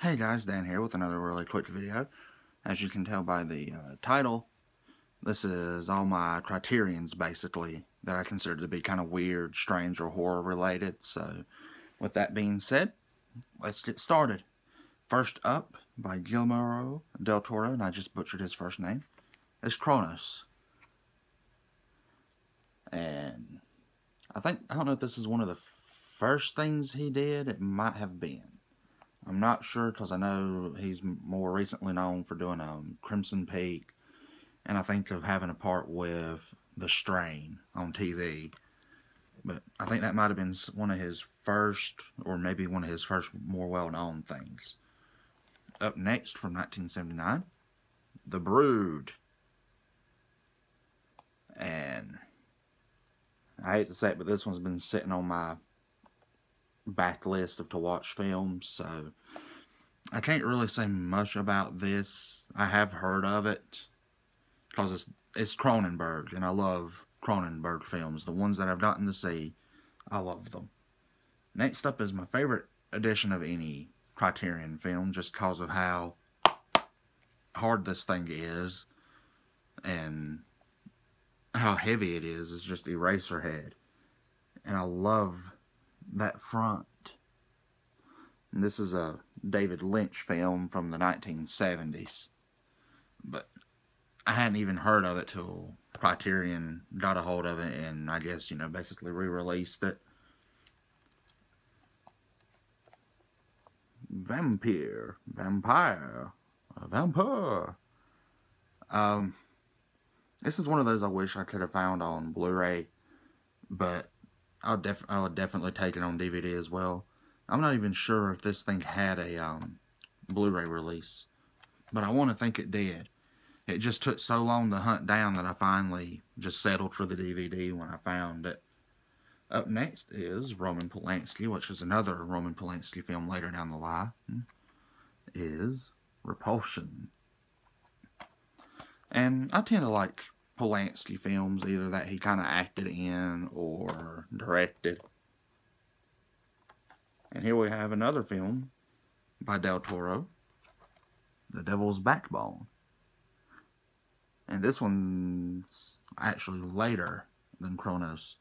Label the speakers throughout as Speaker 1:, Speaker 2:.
Speaker 1: Hey guys, Dan here with another really quick video. As you can tell by the title, this is all my Criterions basically that I consider to be kind of weird, strange, or horror related. So with that being said, let's get started. First up, by Guillermo del Toro, and I just butchered his first name, is Kronos. And I don't know if this is one of the first things he did. It might have been. I'm not sure because I know he's more recently known for doing Crimson Peak, and I think of having a part with The Strain on TV. But I think that might have been one of his first, or maybe one of his first more well-known things. Up next, from 1979, The Brood. And I hate to say it, but this one's been sitting on my backlist of to watch films, so I can't really say much about this. I have heard of it because it's Cronenberg, and I love Cronenberg films. The ones that I've gotten to see, I love them. Next up is my favorite edition of any Criterion film, just because of how hard this thing is and how heavy it is. It's just Eraserhead, and I love that front. And this is a David Lynch film from the 1970s, but I hadn't even heard of it till Criterion got a hold of it and I guess, basically re-released it. Vampire. This is one of those I wish I could have found on Blu-ray, but I would definitely take it on DVD as well. I'm not even sure if this thing had a Blu-ray release, but I want to think it did. It just took so long to hunt down that I finally just settled for the DVD when I found it. Up next is Roman Polanski, which is another Roman Polanski film later down the line, is Repulsion. And I tend to like Polanski films, either that he kind of acted in or directed. And here we have another film by Del Toro, The Devil's Backbone. And this one's actually later than Kronos.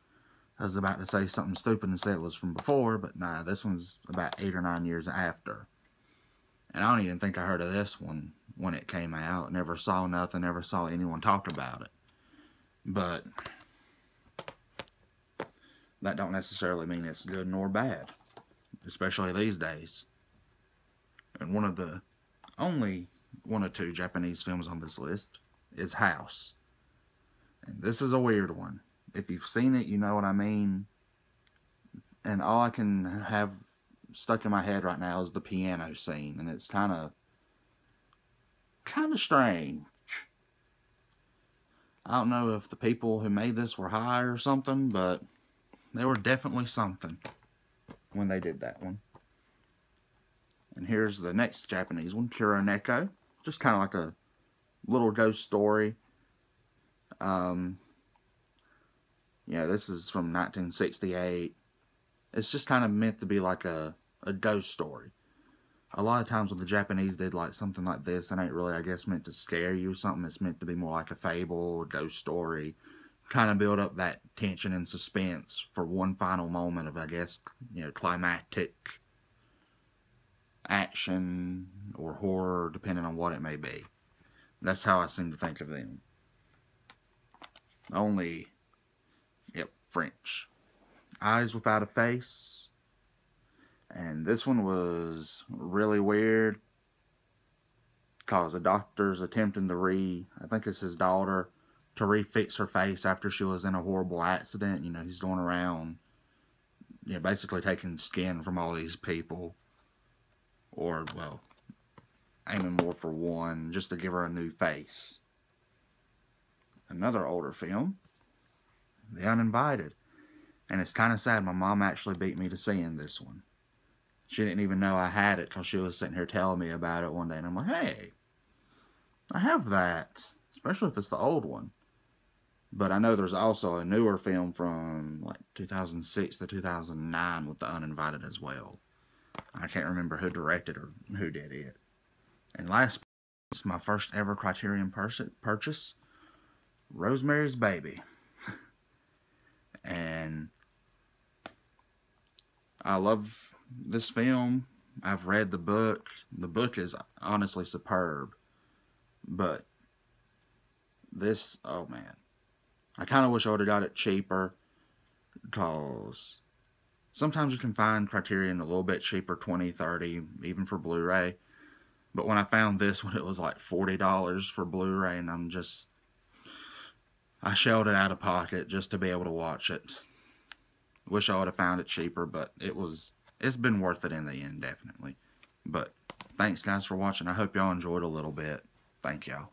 Speaker 1: I was about to say something stupid and say it was from before, but nah, this one's about 8 or 9 years after. And I don't even think I heard of this one when it came out. Never saw nothing, never saw anyone talk about it. But that don't necessarily mean it's good nor bad, especially these days. And only one or two Japanese films on this list is House. And this is a weird one. If you've seen it, you know what I mean. And all I can have stuck in my head right now is the piano scene, and it's kind of strange. I don't know if the people who made this were high or something, but they were definitely something when they did that one. And here's the next Japanese one, Kuroneko. Just kind of like a little ghost story. This is from 1968. It's just kind of meant to be like a ghost story. A lot of times when the Japanese did like something like this, it ain't really, I guess, meant to scare you or something. It's meant to be more like a fable, a ghost story. Kind of build up that tension and suspense for one final moment of, I guess, climactic action or horror, depending on what it may be. That's how I seem to think of them. French. Eyes Without a Face. And this one was really weird because a doctor's attempting to I think it's his daughter, to refix her face after she was in a horrible accident. He's going around, basically taking skin from all these people. Or, well, aiming more for one, just to give her a new face. Another older film, The Uninvited. And it's kind of sad, my mom actually beat me to seeing this one. She didn't even know I had it till she was sitting here telling me about it one day. And I'm like, hey, I have that. Especially if it's the old one. But I know there's also a newer film from like 2006 to 2009 with The Uninvited as well. I can't remember who directed or who did it. And last, my first ever Criterion purchase, Rosemary's Baby. And I love this film. I've read the book. The book is honestly superb. But this, oh man. I kind of wish I would have got it cheaper. Because sometimes you can find Criterion a little bit cheaper, 20, 30, even for Blu-ray. But when I found this one, it was like $40 for Blu-ray, and I shelled it out of pocket just to be able to watch it. Wish I would have found it cheaper, but it's been worth it in the end, definitely. But thanks guys for watching. I hope y'all enjoyed a little bit. Thank y'all.